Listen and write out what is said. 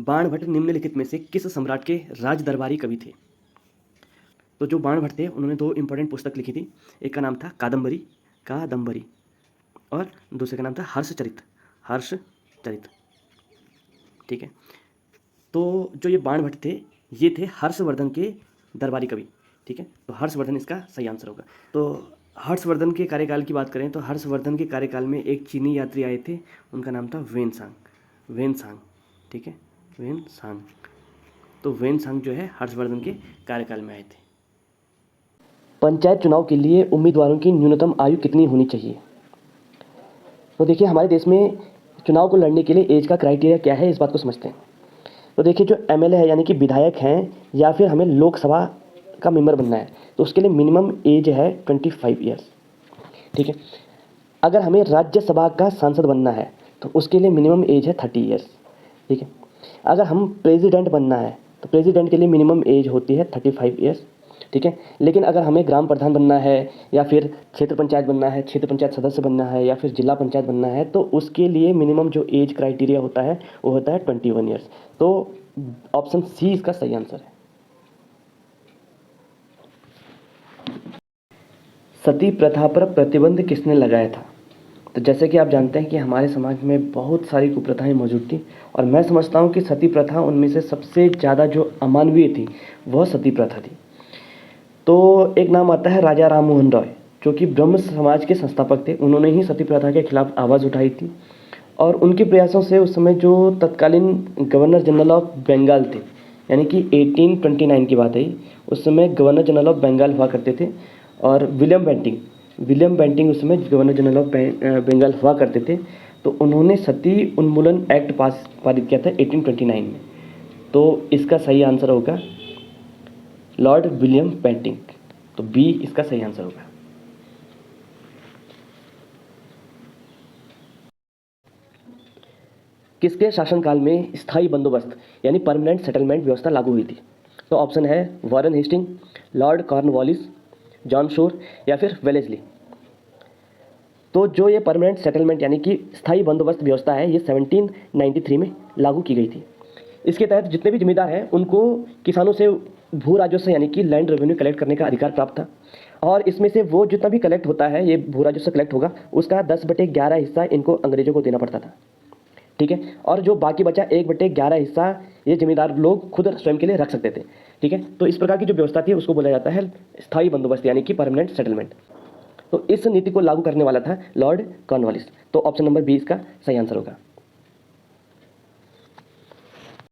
बाणभट्ट निम्नलिखित में से किस सम्राट के राज दरबारी कवि थे? तो जो बाणभट्ट थे उन्होंने दो इंपॉर्टेंट पुस्तक लिखी थी। एक का नाम था कादम्बरी और दूसरे का नाम था हर्षचरित। ठीक है, तो जो ये बाणभट्ट थे ये थे हर्षवर्धन के दरबारी कवि। ठीक है, तो हर्षवर्धन इसका सही आंसर होगा। तो हर्षवर्धन के कार्यकाल की बात करें तो हर्षवर्धन के कार्यकाल में एक चीनी यात्री आए थे, उनका नाम था वेनसांग। ठीक है, वेनसांग। तो वेनसांग जो है हर्षवर्धन के कार्यकाल में आए थे। पंचायत चुनाव के लिए उम्मीदवारों की न्यूनतम आयु कितनी होनी चाहिए? तो देखिए, हमारे देश में चुनाव को लड़ने के लिए एज का क्राइटेरिया क्या है, इस बात को समझते हैं। तो देखिए, जो एमएलए है यानी कि विधायक हैं या फिर हमें लोकसभा का मेंबर बनना है तो उसके लिए मिनिमम एज है 25 ईयर्स। ठीक है, अगर हमें राज्यसभा का सांसद बनना है तो उसके लिए मिनिमम एज है 30 ईयर्स। ठीक है, अगर हम प्रेसिडेंट बनना है तो प्रेसिडेंट के लिए मिनिमम एज होती है 35 ईयर्स। ठीक है, लेकिन अगर हमें ग्राम प्रधान बनना है या फिर क्षेत्र पंचायत बनना है, क्षेत्र पंचायत सदस्य बनना है या फिर जिला पंचायत बनना है तो उसके लिए मिनिमम जो एज क्राइटेरिया होता है वो होता है 21 ईयर्स। तो ऑप्शन सी इसका सही आंसर है। सती प्रथा पर प्रतिबंध किसने लगाया था? तो जैसे कि आप जानते हैं कि हमारे समाज में बहुत सारी कुप्रथाएं मौजूद थी और मैं समझता हूं कि सती प्रथा उनमें से सबसे ज़्यादा जो अमानवीय थी वह सती प्रथा थी। तो एक नाम आता है राजा राम मोहन रॉय, जो कि ब्रह्म समाज के संस्थापक थे। उन्होंने ही सती प्रथा के खिलाफ आवाज़ उठाई थी और उनके प्रयासों से उस समय जो तत्कालीन गवर्नर जनरल ऑफ बंगाल थे, यानी कि 1829 की बात है, उस समय गवर्नर जनरल ऑफ बंगाल हुआ करते थे और विलियम बेंटिंग उस समय गवर्नर जनरल ऑफ बंगाल हुआ करते थे। तो उन्होंने सती उन्मूलन एक्ट पारित किया था 1829 में। तो इसका सही आंसर होगा लॉर्ड विलियम बेंटिंग। तो बी इसका सही आंसर होगा। किसके शासनकाल में स्थायी बंदोबस्त यानी परमानेंट सेटलमेंट व्यवस्था लागू हुई थी? तो ऑप्शन है Warren Hasting, Lord Cornwallis, John Shore या फिर वेलेस्ली। तो जो ये परमानेंट सेटलमेंट यानी कि स्थायी बंदोबस्त व्यवस्था है ये 1793 में लागू की गई थी। इसके तहत जितने भी जमींदार हैं उनको किसानों से भू राजस्व यानी कि लैंड रेवेन्यू कलेक्ट करने का अधिकार प्राप्त था और इसमें से वो जितना भी कलेक्ट होता है, ये भू राजस्व कलेक्ट होगा, उसका 10/11 हिस्सा इनको अंग्रेजों को देना पड़ता था। ठीक है, और जो बाकी बचा 1/11 हिस्सा ये जमींदार लोग खुद स्वयं के लिए रख सकते थे। ठीक है, तो इस प्रकार की जो व्यवस्था थी उसको बोला जाता है स्थायी बंदोबस्त यानी कि परमानेंट सेटलमेंट। तो इस नीति को लागू करने वाला था लॉर्ड कॉर्नवालिस। तो ऑप्शन नंबर 20 का सही आंसर होगा।